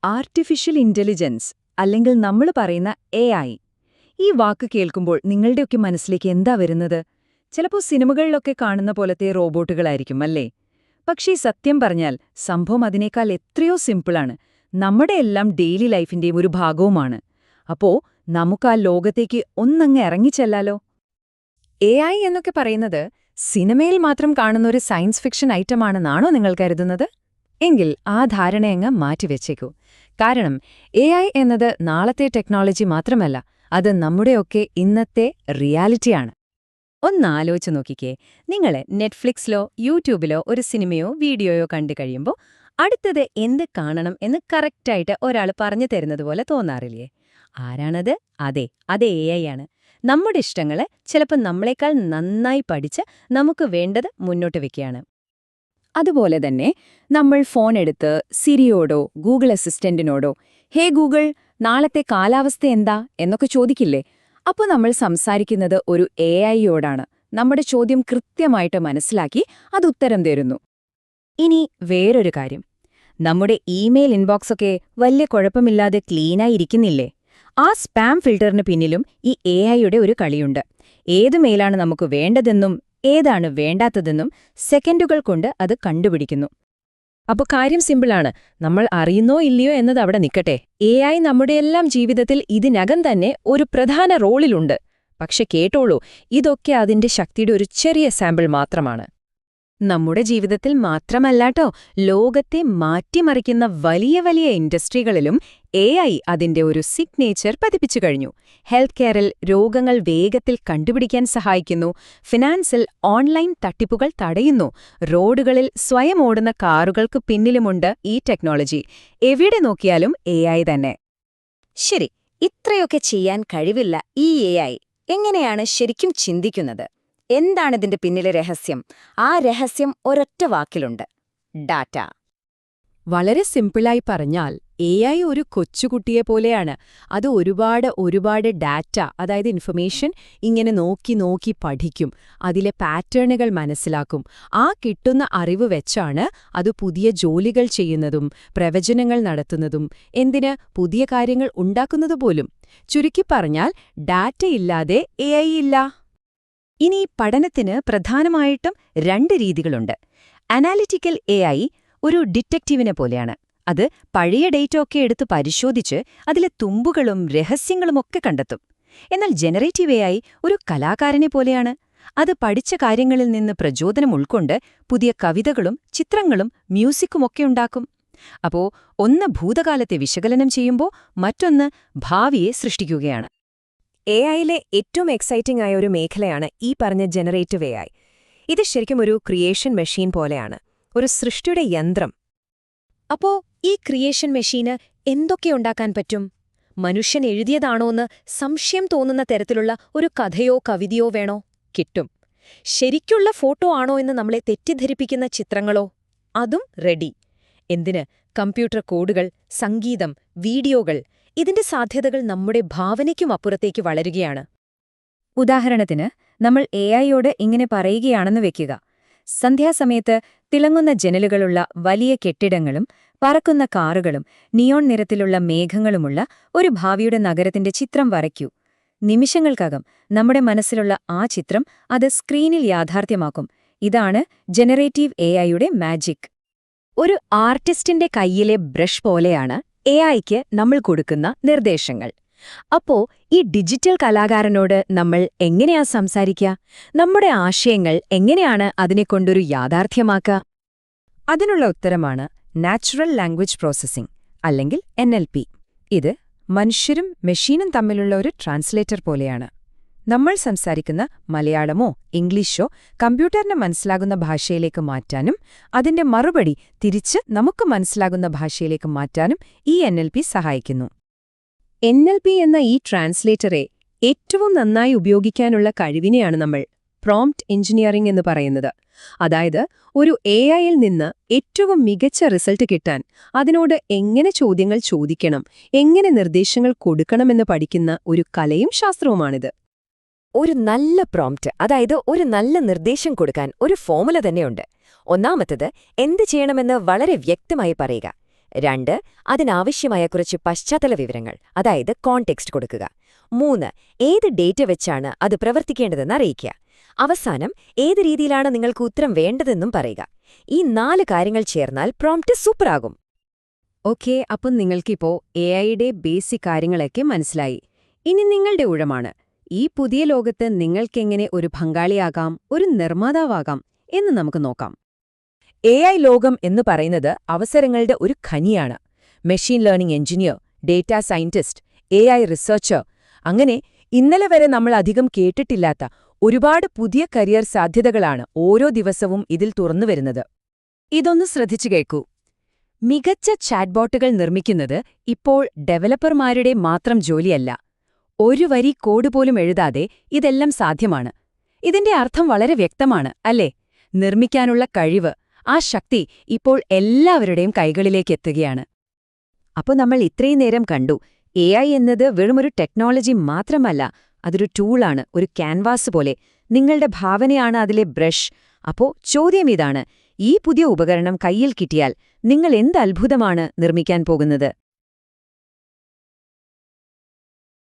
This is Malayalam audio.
ആർട്ടിഫിഷ്യൽ ഇന്റലിജൻസ് അല്ലെങ്കിൽ നമ്മൾ പറയുന്ന AI. ഈ വാക്ക് കേൾക്കുമ്പോൾ നിങ്ങളുടെയൊക്കെ മനസ്സിലേക്ക് എന്താ വരുന്നത്? ചിലപ്പോൾ സിനിമകളിലൊക്കെ കാണുന്ന പോലത്തെ റോബോട്ടുകളായിരിക്കും അല്ലേ? പക്ഷേ സത്യം പറഞ്ഞാൽ സംഭവം അതിനേക്കാൾ എത്രയോ സിമ്പിളാണ്. നമ്മുടെ എല്ലാം ഡെയിലി ലൈഫിന്റെയും ഒരു ഭാഗവുമാണ്. അപ്പോ നമുക്ക് ആ ലോകത്തേക്ക് ഒന്നങ്ങ് ഇറങ്ങിച്ചെല്ലാലോ? AI എന്നൊക്കെ പറയുന്നത് സിനിമയിൽ മാത്രം കാണുന്നൊരു സയൻസ് ഫിക്ഷൻ ഐറ്റമാണെന്നാണോ നിങ്ങൾ കരുതുന്നത്? എങ്കിൽ ആ ധാരണയങ്ങ് മാറ്റിവെച്ചേക്കൂ. കാരണം AI എന്നത് നാളത്തെ ടെക്നോളജി മാത്രമല്ല, അത് നമ്മുടെയൊക്കെ ഇന്നത്തെ റിയാലിറ്റിയാണ്. ഒന്നാലോചിച്ച് നോക്കിക്കേ, നിങ്ങള് നെറ്റ്ഫ്ലിക്സിലോ യൂട്യൂബിലോ ഒരു സിനിമയോ വീഡിയോയോ കണ്ടു കഴിയുമ്പോൾ അടുത്തത് എന്ത് കാണണം എന്ന് കറക്റ്റായിട്ട് ഒരാൾ പറഞ്ഞു തരുന്നത് പോലെ തോന്നാറില്ലേ? ആരാണത്? അത് AI ആണ്. നമ്മുടെ ഇഷ്ടങ്ങള് ചിലപ്പോൾ നമ്മളെക്കാൾ നന്നായി പഠിച്ച് നമുക്ക് വേണ്ടത് മുന്നോട്ട് വെക്കുകയാണ്. അതുപോലെ തന്നെ നമ്മൾ ഫോണെടുത്ത് സിരിയോടോ ഗൂഗിൾ അസിസ്റ്റന്റിനോടോ ഹേ ഗൂഗിൾ, നാളത്തെ കാലാവസ്ഥ എന്താ എന്നൊക്കെ ചോദിക്കില്ലേ? അപ്പോൾ നമ്മൾ സംസാരിക്കുന്നത് ഒരു AI-യോടാണ്. നമ്മുടെ ചോദ്യം കൃത്യമായിട്ട് മനസ്സിലാക്കി അത് ഉത്തരം തരുന്നു. ഇനി വേറൊരു കാര്യം, നമ്മുടെ ഇമെയിൽ ഇൻബോക്സൊക്കെ വലിയ കുഴപ്പമില്ലാതെ ക്ലീനായി ഇരിക്കുന്നില്ലേ? ആ സ്പാം ഫിൽട്ടറിന് പിന്നിലും ഈ AI-യുടെ ഒരു കളിയുണ്ട്. ഏത് മെയിലാണ് നമുക്ക് വേണ്ടതെന്നും ഏതാണ് വേണ്ടാത്തതെന്നും സെക്കൻഡുകൾ കൊണ്ട് അത് കണ്ടുപിടിക്കുന്നു. അപ്പോൾ കാര്യം സിമ്പിളാണ്. നമ്മൾ അറിയുന്നോ ഇല്ലയോ എന്നത് അവിടെ നിൽക്കട്ടെ, AI നമ്മുടെയെല്ലാം ജീവിതത്തിൽ ഇതിനകം തന്നെ ഒരു പ്രധാന റോളിലുണ്ട്. പക്ഷെ കേട്ടോളൂ, ഇതൊക്കെ അതിന്റെ ശക്തിയുടെ ഒരു ചെറിയ സാമ്പിൾ മാത്രമാണ്. നമ്മുടെ ജീവിതത്തിൽ മാത്രമല്ലാട്ടോ, ലോകത്തെ മാറ്റിമറിക്കുന്ന വലിയ വലിയ ഇൻഡസ്ട്രികളിലും AI അതിന്റെ ഒരു സിഗ്നേച്ചർ പതിപ്പിച്ചു കഴിഞ്ഞു. ഹെൽത്ത് കെയറിൽ രോഗങ്ങൾ വേഗത്തിൽ കണ്ടുപിടിക്കാൻ സഹായിക്കുന്നു, ഫിനാൻസിൽ ഓൺലൈൻ തട്ടിപ്പുകൾ തടയുന്നു, റോഡുകളിൽ സ്വയം ഓടുന്ന കാറുകൾക്ക് പിന്നിലുമുണ്ട് ഈ ടെക്നോളജി. എവിടെ നോക്കിയാലും AI തന്നെ. ശരി, ഇത്രയൊക്കെ ചെയ്യാൻ കഴിവില്ല ഈ AI എങ്ങനെയാണ് ശരിക്കും ചിന്തിക്കുന്നത്? എന്താണിതിന്റെ പിന്നിലെ രഹസ്യം? ആ രഹസ്യം ഒരൊറ്റ വാക്കിലുണ്ട്: ഡാറ്റ. വളരെ സിമ്പിളായി പറഞ്ഞാൽ AI ഒരു കൊച്ചുകുട്ടിയെ പോലെയാണ്. അത് ഒരുപാട് ഡാറ്റ, അതായത് ഇൻഫർമേഷൻ ഇങ്ങനെ നോക്കി നോക്കി പഠിക്കും, അതിലെ പാറ്റേണുകൾ മനസ്സിലാക്കും. ആ കിട്ടുന്ന അറിവ് വെച്ചാണ് അത് പുതിയ ജോലികൾ ചെയ്യുന്നതും പ്രവചനങ്ങൾ നടത്തുന്നതും എന്തിന് പുതിയ കാര്യങ്ങൾ ഉണ്ടാക്കുന്നതുപോലും. ചുരുക്കി പറഞ്ഞാൽ ഡാറ്റയില്ലാതെ AI ഇല്ല. ഇനി പഠനത്തിന് പ്രധാനമായിട്ടും 2 രീതികളുണ്ട്. അനാലിറ്റിക്കൽ AI ഒരു ഡിറ്റക്റ്റീവിനെ പോലെയാണ്. അത് പഴയ ഡേറ്റയൊക്കെ എടുത്ത് പരിശോധിച്ച് അതിലെ തുമ്പുകളും രഹസ്യങ്ങളുമൊക്കെ കണ്ടെത്തും. എന്നാൽ ജനറേറ്റീവ് AI ഒരു കലാകാരനെ പോലെയാണ്. അത് പഠിച്ച കാര്യങ്ങളിൽ നിന്ന് പ്രചോദനം ഉൾക്കൊണ്ട് പുതിയ കവിതകളും ചിത്രങ്ങളും മ്യൂസിക്കുമൊക്കെ ഉണ്ടാക്കും. അപ്പോ ഒന്ന് ഭൂതകാലത്തെ വിശകലനം ചെയ്യുമ്പോൾ മറ്റൊന്ന് ഭാവിയെ സൃഷ്ടിക്കുകയാണ്. AI-ലെ ഏറ്റവും എക്സൈറ്റിംഗ് ആയ ഒരു മേഖലയാണ് ഈ പറഞ്ഞ ജനറേറ്റീവ് AI. ഇത് ശരിക്കും ഒരു ക്രിയേഷൻ മെഷീൻ പോലെയാണ്, ഒരു സൃഷ്ടിയുടെ യന്ത്രം. അപ്പോ ഈ ക്രിയേഷൻ മെഷീന് എന്തൊക്കെ ഉണ്ടാക്കാൻ പറ്റും? മനുഷ്യൻ എഴുതിയതാണോന്ന് സംശയം തോന്നുന്ന തരത്തിലുള്ള ഒരു കഥയോ കവിതയോ വേണോ? കിട്ടും. ശരിക്കുള്ള ഫോട്ടോ ആണോ എന്ന് നമ്മളെ തെറ്റിദ്ധരിപ്പിക്കുന്ന ചിത്രങ്ങളോ? അതും റെഡി. എന്തിന്? കമ്പ്യൂട്ടർ കോഡുകൾ, സംഗീതം, വീഡിയോകൾ, ഇതിന്റെ സാധ്യതകൾ നമ്മുടെ ഭാവനയ്ക്കും അപ്പുറത്തേക്ക് വളരുകയാണ്. ഉദാഹരണത്തിന്, നമ്മൾ AI-യോട് ഇങ്ങനെ പറയുകയാണെന്ന് വെക്കുക: സന്ധ്യാസമയത്ത് തിളങ്ങുന്ന ജനലുകളുള്ള വലിയ കെട്ടിടങ്ങളും പറക്കുന്ന കാറുകളും നിയോൺ നിറത്തിലുള്ള മേഘങ്ങളുമുള്ള ഒരു ഭാവിയുടെ നഗരത്തിന്റെ ചിത്രം വരയ്ക്കൂ. നിമിഷങ്ങൾക്കകം നമ്മുടെ മനസ്സിലുള്ള ആ ചിത്രം അത് സ്ക്രീനിൽ യാഥാർത്ഥ്യമാക്കും. ഇതാണ് ജനറേറ്റീവ് AI-യുടെ മാജിക്. ഒരു ആർട്ടിസ്റ്റിന്റെ കയ്യിലെ ബ്രഷ് പോലെയാണ് AI-ക്ക് നമ്മൾ കൊടുക്കുന്ന നിർദ്ദേശങ്ങൾ. അപ്പോ ഈ ഡിജിറ്റൽ കലാകാരനോട് നമ്മൾ എങ്ങനെയാ സംസാരിക്കുക? നമ്മുടെ ആശയങ്ങൾ എങ്ങനെയാണ് അതിനെക്കൊണ്ടൊരു യാഥാർത്ഥ്യമാക്കുക? അതിനുള്ള ഉത്തരമാണ് നാച്ചുറൽ ലാംഗ്വേജ് പ്രോസസ്സിംഗ്, അല്ലെങ്കിൽ NLP. ഇത് മനുഷ്യരും മെഷീനും തമ്മിലുള്ള ഒരു ട്രാൻസ്ലേറ്റർ പോലെയാണ്. നമ്മൾ സംസാരിക്കുന്ന മലയാളമോ ഇംഗ്ലീഷോ കമ്പ്യൂട്ടറിന് മനസ്സിലാകുന്ന ഭാഷയിലേക്ക് മാറ്റാനും അതിന്റെ മറുപടി തിരിച്ച് നമുക്ക് മനസ്സിലാകുന്ന ഭാഷയിലേക്ക് മാറ്റാനും ഈ NLP സഹായിക്കുന്നു. NLP എന്ന ഈ ട്രാൻസ്ലേറ്ററെ ഏറ്റവും നന്നായി ഉപയോഗിക്കാനുള്ള കഴിവിനെയാണ് നമ്മൾ പ്രോംപ്റ്റ് എഞ്ചിനീയറിംഗ് എന്ന് പറയുന്നത്. അതായത് ഒരു AI-യിൽ നിന്ന് ഏറ്റവും മികച്ച റിസൾട്ട് കിട്ടാൻ അതിനോട് എങ്ങനെ ചോദ്യങ്ങൾ ചോദിക്കണം, എങ്ങനെ നിർദ്ദേശങ്ങൾ കൊടുക്കണമെന്ന് പഠിക്കുന്ന ഒരു കലയും ശാസ്ത്രവുമാണിത്. ഒരു നല്ല പ്രോംപ്റ്റ്, അതായത് ഒരു നല്ല നിർദ്ദേശം കൊടുക്കാൻ ഒരു ഫോമുല തന്നെയുണ്ട്. ഒന്നാമത്തത്, എന്ത് ചെയ്യണമെന്ന് വളരെ വ്യക്തമായി പറയുക. 2 അതിനാവശ്യമായ കുറച്ച് പശ്ചാത്തല വിവരങ്ങൾ, അതായത് കോണ്ടെക്സ്റ്റ് കൊടുക്കുക. 3 ഏത് ഡേറ്റ വെച്ചാണ് അത് പ്രവർത്തിക്കേണ്ടതെന്ന് അറിയിക്കുക. അവസാനം ഏത് രീതിയിലാണ് നിങ്ങൾക്ക് ഉത്തരം വേണ്ടതെന്നും പറയുക. ഈ 4 കാര്യങ്ങൾ ചേർന്നാൽ പ്രോംപ്റ്റ് സൂപ്പറാകും. ഓക്കെ, അപ്പം നിങ്ങൾക്കിപ്പോ എഐയുടെ ബേസിക് കാര്യങ്ങളൊക്കെ മനസ്സിലായി. ഇനി നിങ്ങളുടെ ഊഴമാണ്. ഈ പുതിയ ലോകത്ത് നിങ്ങൾക്കെങ്ങനെ ഒരു പങ്കാളിയാകാം, ഒരു നിർമ്മാതാവാകാം എന്ന് നമുക്ക് നോക്കാം. AI ലോകം എന്ന് പറയുന്നത് അവസരങ്ങളുടെ ഒരു ഖനിയാണ്. Machine learning engineer, data scientist, AI researcher, അങ്ങനെ ഇന്നലെ വരെ നമ്മൾ അധികം കേട്ടിട്ടില്ലാത്ത ഒരുപാട് പുതിയ കരിയർ സാധ്യതകളാണ് ഓരോ ദിവസവും ഇതിൽ തുറന്നുവരുന്നത്. ഇതൊന്ന് ശ്രദ്ധിച്ചു കേൾക്കൂ. മികച്ച ചാറ്റ്ബോട്ടുകൾ നിർമ്മിക്കുന്നത് ഇപ്പോൾ ഡെവലപ്പർമാരുടെ മാത്രം ജോലിയല്ല. ഒരു വരി കോഡ് പോലും എഴുതാതെ ഇതെല്ലാം സാധ്യമാണ്. ഇതിന്റെ അർത്ഥം വളരെ വ്യക്തമാണ്, അല്ലേ? നിർമ്മിക്കാനുള്ള കഴിവ്, ആ ശക്തി ഇപ്പോൾ എല്ലാവരുടെയും കൈകളിലേക്കെത്തുകയാണ്. അപ്പോൾ നമ്മൾ ഇത്രയും നേരം കണ്ടു, AI എന്നത് വെറുമൊരു ടെക്നോളജി മാത്രമല്ല, അതൊരു ടൂളാണ്, ഒരു ക്യാൻവാസ് പോലെ. നിങ്ങളുടെ ഭാവനയാണ് അതിലെ ബ്രഷ്. അപ്പോൾ ചോദ്യം ഇതാണ്, ഈ പുതിയ ഉപകരണം കയ്യിൽ കിട്ടിയാൽ നിങ്ങൾ എന്ത് അത്ഭുതമാണ് നിർമ്മിക്കാൻ പോകുന്നത്?